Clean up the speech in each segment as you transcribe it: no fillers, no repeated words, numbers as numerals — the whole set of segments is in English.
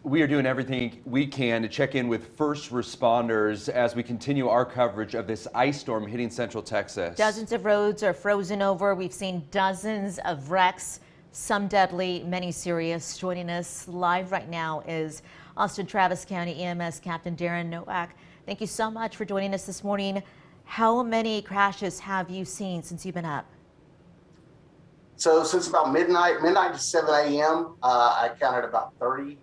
We are doing everything we can to check in with first responders as we continue our coverage of this ice storm hitting central Texas. Dozens of roads are frozen over. We've seen dozens of wrecks, some deadly, many serious. Joining us live right now is Austin Travis County EMS Captain Darren Noak. Thank you so much for joining us this morning. How many crashes have you seen since you've been up? So since about midnight to 7 a.m., I counted about 30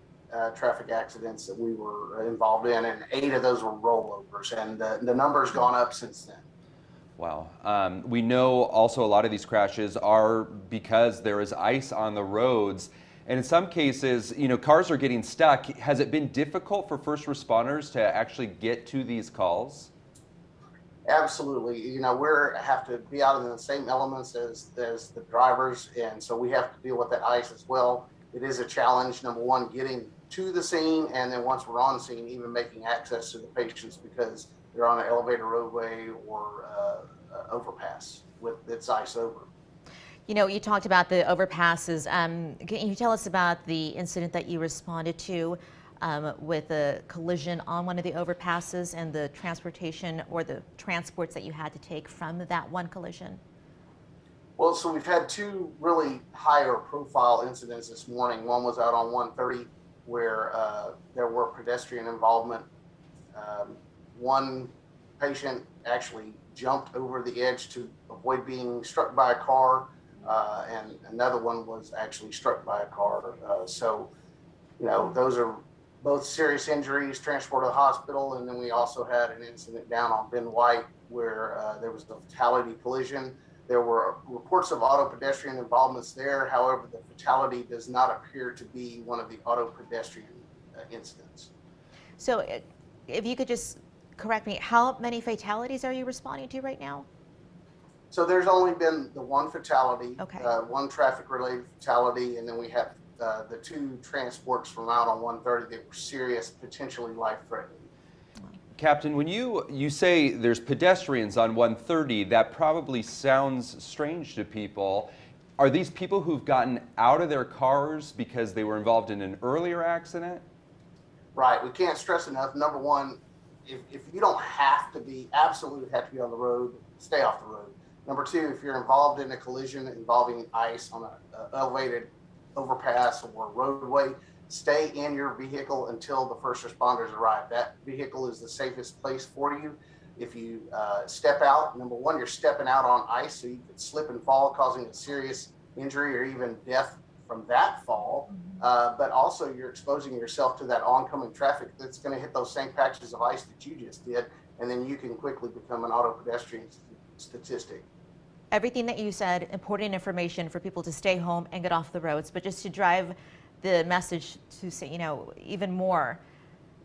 traffic accidents that we were involved in, and 8 of those were rollovers, and the number's gone up since then. Wow. We know also a lot of these crashes are because there is ice on the roads, and in some cases, cars are getting stuck. Has it been difficult for first responders to actually get to these calls? Absolutely. We have to be out in the same elements as the drivers, and so we have to deal with that ice as well. It is a challenge, number one, getting to the scene, and then once we're on scene, even making access to the patients because they're on an elevated roadway or overpass with its ice over. You talked about the overpasses. Can you tell us about the incident that you responded to with a collision on one of the overpasses and the transportation or the transports that you had to take from that one collision? Well, so we've had 2 really higher profile incidents this morning. One was out on 130 where there were pedestrian involvement. One patient actually jumped over the edge to avoid being struck by a car, and another one was actually struck by a car. Those are both serious injuries, transported to the hospital, and then we also had an incident down on Ben White where there was a fatality collision. There were reports of auto pedestrian involvements there. However, the fatality does not appear to be one of the auto pedestrian incidents. So if you could just correct me, how many fatalities are you responding to right now? So there's only been the 1 fatality, okay. 1 traffic related fatality, and then we have the 2 transports from out on 130 that were serious, potentially life-threatening. Captain, when you say there's pedestrians on 130, that probably sounds strange to people. Are these people who've gotten out of their cars because they were involved in an earlier accident? Right. We can't stress enough. Number one, if you don't absolutely have to be on the road, stay off the road. Number 2, if you're involved in a collision involving ice on an elevated overpass or roadway, stay in your vehicle until the first responders arrive. That vehicle is the safest place for you. If you step out, number 1, you're stepping out on ice, so you could slip and fall, causing a serious injury or even death from that fall. But also you're exposing yourself to that oncoming traffic that's going to hit those same patches of ice that you just did, and then you can quickly become an auto pedestrian statistic. Everything that you said, important information for people to stay home and get off the roads, but just to drive the message to say, even more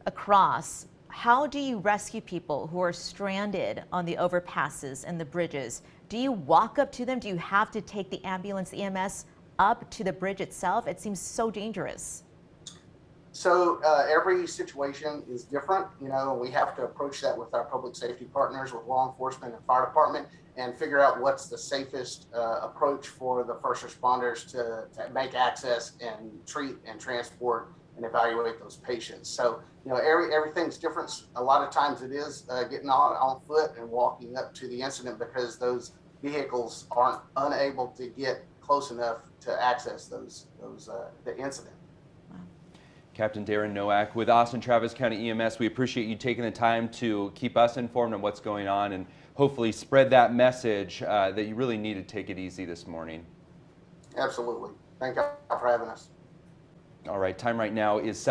across, how do you rescue people who are stranded on the overpasses and the bridges? Do you walk up to them? Do you have to take the ambulance, the EMS up to the bridge itself? It seems so dangerous. So every situation is different. We have to approach that with our public safety partners, with law enforcement and fire department, and figure out what's the safest approach for the first responders to make access and treat and transport and evaluate those patients. So, everything's different. A lot of times it is getting on foot and walking up to the incident because those vehicles aren't unable to get close enough to access the incident. Captain Darren Noak with Austin Travis County EMS. We appreciate you taking the time to keep us informed on what's going on and hopefully spread that message that you really need to take it easy this morning. Absolutely. Thank you for having us. All right, time right now is 7.